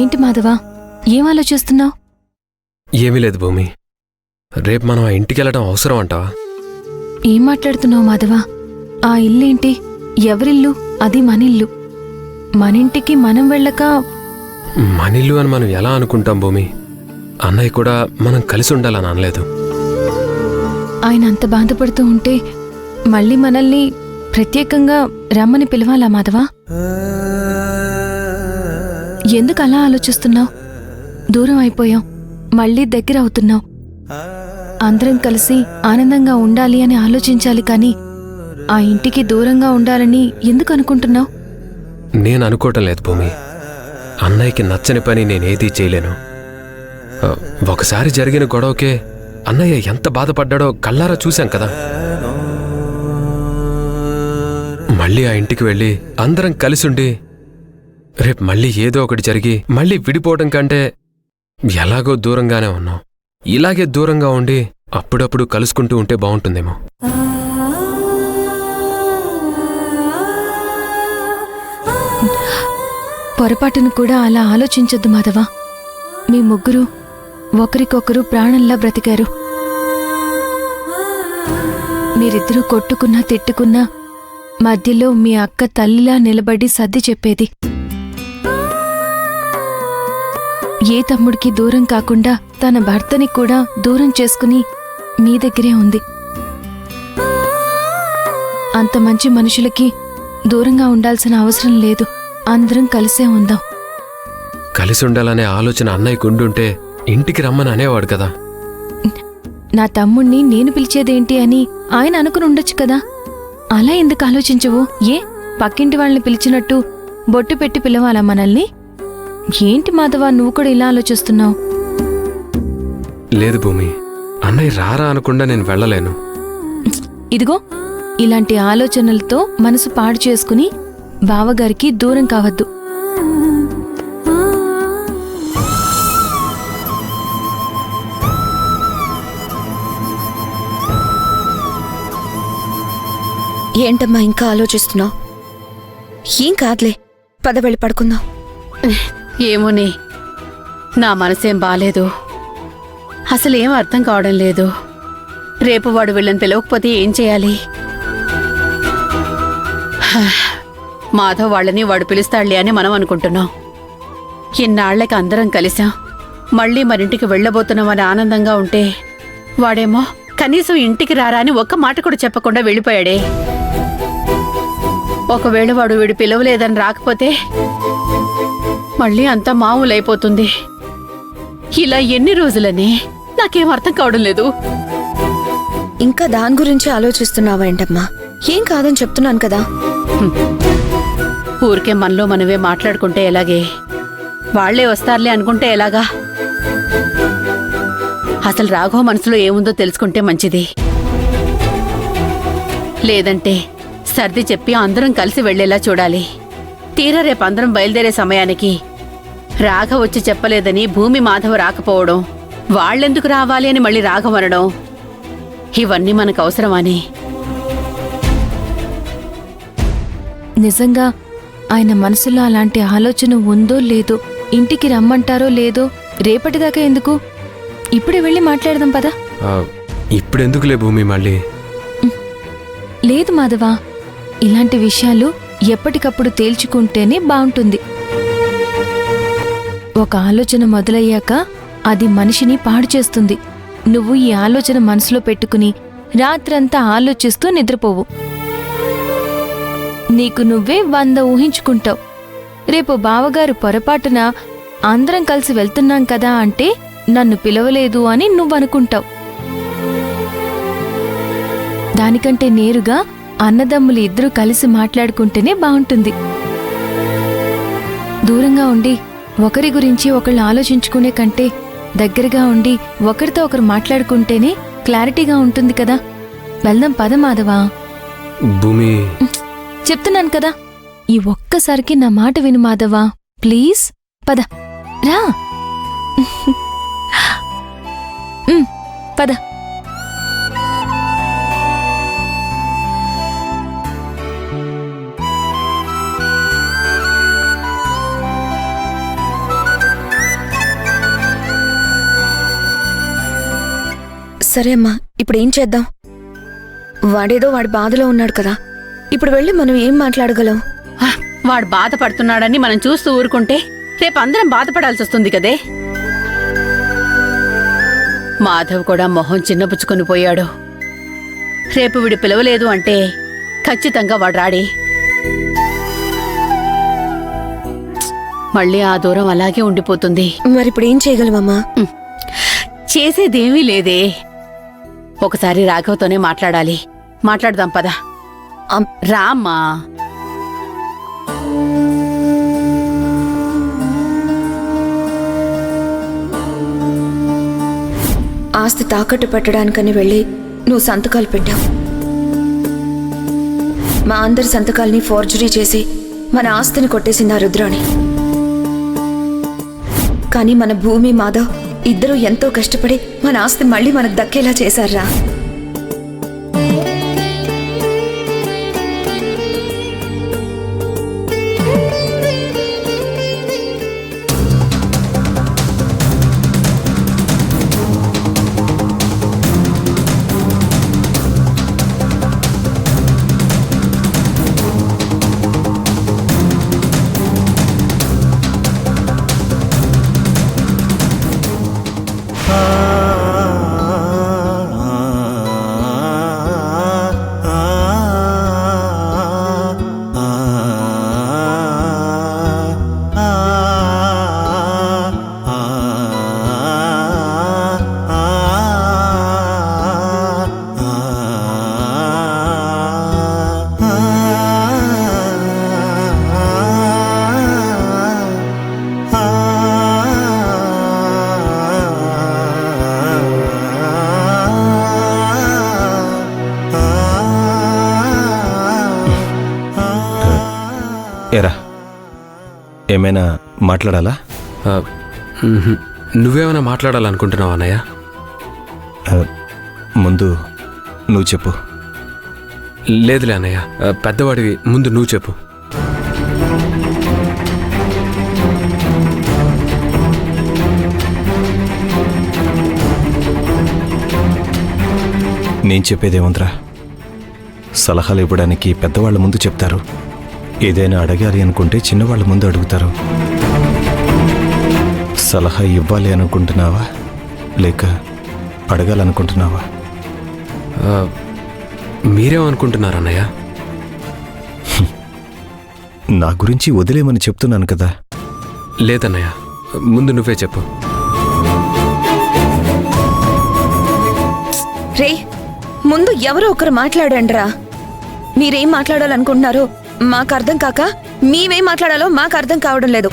ఏంటి మాధవా, ఏం ఆలోచిస్తున్నావు? ఏమీ లేదు భూమి. రేపు మనం ఆ ఇంటికెళ్ళడం అవసరం అంటావా? ఏం మాట్లాడుతున్నావు మాధవా? ఆ ఇల్లేంటి? ఎవరిల్లు? అది మనిల్లు. మనింటికి మనం వెళ్ళక మనిల్లు అని మనం ఎలా అనుకుంటాం భూమి? అన్నయ్య కూడా మనం కలిసి ఉండాలని అనలేదు. ఆయన అంత బాధపడుతూ ఉంటే మళ్ళీ మనల్ని ప్రత్యేకంగా రమ్మని పిలవాలా మాధవా? ఎందుకు అలా ఆలోచిస్తున్నావు? దూరం అయిపోయాం, మళ్ళీ దగ్గర అవుతున్నావు. అందరం కలిసి ఆనందంగా ఉండాలి అని ఆలోచించాలి, కానీ ఆ ఇంటికి దూరంగా ఉండాలని ఎందుకు అనుకుంటున్నావు? నేను అనుకోవటం లేదు భూమి. అన్నయ్యకి నచ్చని పని నేనేదీ చేయలేను. ఒకసారి జరిగిన గొడవకే అన్నయ్య ఎంత బాధపడ్డాడో కళ్ళారా చూశాం కదా. మళ్ళీ ఆ ఇంటికి వెళ్ళి అందరం కలిసుండి రేపు మళ్ళీ ఏదో ఒకటి జరిగి మళ్ళీ విడిపోవడం కంటే ఎలాగో దూరంగానే ఉన్నాం. ఇలాగే దూరంగా ఉండి అప్పుడప్పుడు కలుసుకుంటూ ఉంటే బాగుంటుందేమో. పొరపాటును కూడా అలా ఆలోచించొద్దు మాధవా. మీ ముగ్గురు ఒకరికొకరు ప్రాణంలా బ్రతికారు. మీరిద్దరూ కొట్టుకున్నా తిట్టుకున్నా మధ్యలో మీ అక్క తల్లిలా నిలబడి సర్ది చెప్పేది. ఏ తమ్ముడికి దూరం కాకుండా తన భర్తని కూడా దూరం చేసుకుని మీ దగ్గరే ఉంది. అంత మంచి మనుషులకి దూరంగా ఉండాల్సిన అవసరం లేదు. అందరం కలిసే ఉందాం. కలిసి ఉండాలనే ఆలోచన అన్నయ్యకు ఉండుంటే ఇంటికి రమ్మని అనేవాడు కదా. నా తమ్ముణ్ణి నేను పిలిచేదేంటి అని ఆయన అనుకుని ఉండొచ్చు కదా. అలా ఎందుకు ఆలోచించవు? ఏ పక్కింటి వాళ్ళని పిలిచినట్టు బొట్టు పెట్టి పిలవాలా మనల్ని? ఏంటి మాధవా, నువ్వు కూడా ఇలా ఆలోచిస్తున్నావు? లేదు భూమి, అన్నయ్య రారా అనకుండా నేను వెళ్ళలేను. ఇదిగో, ఇలాంటి ఆలోచనలతో మనసు పాడు చేసుకుని బావగారికి దూరం కావద్దు. ఏంటమ్మా ఇంకా ఆలోచిస్తున్నావు? ఏం కాదులే, పద వెళ్ళి పడుకుందాం. ఏమోనే, నా మనసేం బాలేదు. అసలేం అర్థం కావడం లేదు. రేపు వాడు వీళ్ళని పిలవకపోతే ఏం చేయాలి? మాధవ్ వాళ్ళని వాడు పిలుస్తాడులే అని మనం అనుకుంటున్నాం. ఇన్నాళ్లకి అందరం కలిసాం, మళ్ళీ మరింటికి వెళ్ళబోతున్నామని ఆనందంగా ఉంటే వాడేమో కనీసం ఇంటికి రారా అని ఒక్క మాట కూడా చెప్పకుండా వెళ్ళిపోయాడే. ఒకవేళ వాడు వీడు పిలవలేదని రాకపోతే మళ్ళీ అంతా మామూలైపోతుంది. ఇలా ఎన్ని రోజులని నాకేం అర్థం కావడం లేదు. ఇంకా దాని గురించి ఆలోచిస్తున్నావేంటమ్మా? ఏం కాదని చెప్తున్నాను కదా. ఊరికే మనలో మనమే మాట్లాడుకుంటే ఎలాగే? వాళ్లే వస్తారులే అనుకుంటే ఎలాగా? అసలు రాఘవ మనసులో ఏముందో తెలుసుకుంటే మంచిది. లేదంటే సర్ది చెప్పి అందరం కలిసి వెళ్లేలా చూడాలి. తీరా రేపు అందరం బయలుదేరే సమయానికి రాఘవ వచ్చి చెప్పలేదని భూమి మాధవ రాకపోవడం, వాళ్ళెందుకు రావాలి అని మళ్ళీ రాఘవ అనడం, ఇవన్నీ మనకు అవసరమని. నిజంగా ఆయన మనసులో అలాంటి ఆలోచన ఉందో లేదో, ఇంటికి రమ్మంటారో లేదో రేపటిదాకా ఎందుకు? ఇప్పుడే వెళ్ళి మాట్లాడదాం పదా. ఇప్పుడెందుకులే భూమి మళ్ళీ? లేదు మాధవా, ఇలాంటి విషయాలు ఎప్పటికప్పుడు తేల్చుకుంటేనే బావుంటుంది. ఒక ఆలోచన మొదలయ్యాక అది మనిషిని పాడు చేస్తుంది. నువ్వు ఈ ఆలోచన మనసులో పెట్టుకుని రాత్రంతా ఆలోచిస్తూ నిద్రపోవు. నీకు నువ్వే 100 ఊహించుకుంటావు. రేపు బావగారు పొరపాటున అందరం కలిసి వెళ్తున్నాం కదా అంటే నన్ను పిలవలేదు అని నువ్వనుకుంటావు. దానికంటే నేరుగా అన్నదమ్ములు ఇద్దరూ కలిసి మాట్లాడుకుంటేనే బావుంటుంది. దూరంగా ఉండి ఒకరి గురించి ఒకళ్ళు ఆలోచించుకునే కంటే దగ్గరగా ఉండి ఒకరితో ఒకరు మాట్లాడుకుంటేనే క్లారిటీగా ఉంటుంది కదా. వెళ్దాం పద మాధవా. భూమి, చెప్తున్నాను కదా, ఈ ఒక్కసారికి నా మాట విను మాధవా, ప్లీజ్. పద రా. పద. సరే అమ్మా, ఇప్పుడు ఏం చేద్దాం? వాడేదో వాడి బాధలో ఉన్నాడు కదా, ఇప్పుడు వెళ్ళి మనం ఏం మాట్లాడగలం? హ, వాడు బాధపడుతున్నాడని మనం చూస్తూ ఊరుకుంటే రేపు అందరం బాధపడాల్సి వస్తుంది కదే. మాధవ్ కూడా మొహం చిన్నపుచ్చుకొని పోయాడు. రేపు వీడు పిలవలేదు అంటే ఖచ్చితంగా వాడు రాడి. మళ్ళీ ఆ దూరం అలాగే ఉండిపోతుంది. మరి ఇప్పుడు ఏం చేయగలమమ్మా? చేసేదేమీ లేదే. ఒకసారి రాఘవతోనే మాట్లాడాలి. మాట్లాడదాం పద. రామ్మా. ఆస్తి తాకట్టు పెట్టడానికని వెళ్ళి నువ్వు సంతకాలు పెట్టావు. మా అందరి సంతకాల్ని ఫోర్జరీ చేసి మన ఆస్తిని కొట్టేసింది ఆ రుద్రాణి. కానీ మన భూమి మాధవ్ ఇద్దరూ ఎంతో కష్టపడి మన ఆస్తి మళ్ళీ మనకు దక్కేలా చేశారా. ఏరా, ఏమైనా మాట్లాడాలా? నువ్వేమైనా మాట్లాడాలనుకుంటున్నావా అన్నయ్య? ముందు నువ్వు చెప్పు. లేదులే అన్నయ్య, పెద్దవాడివి, ముందు నువ్వు చెప్పు. నేను చెప్పేదేముందిరా, సలహాలు ఇవ్వడానికి పెద్దవాళ్ళ ముందు చెప్తారు. ఏదైనా అడగాలి అనుకుంటే చిన్నవాళ్ళ ముందు అడుగుతారు. సలహా ఇవ్వాలి అనుకుంటున్నావా లేక అడగాలనుకుంటున్నావా? మీరేమనుకుంటున్నారు అన్నయ్య? నా గురించి వదిలేమని చెప్తున్నాను కదా. లేదన్నయ్య, ముందు నువ్వే చెప్పు. రే, ముందు ఎవరో ఒకరు మాట్లాడండిరా. మీరేం మాట్లాడాలనుకుంటున్నారో మాకు అర్థం కాక మేమేం మాట్లాడాలో మాకు అర్థం కావడం లేదు.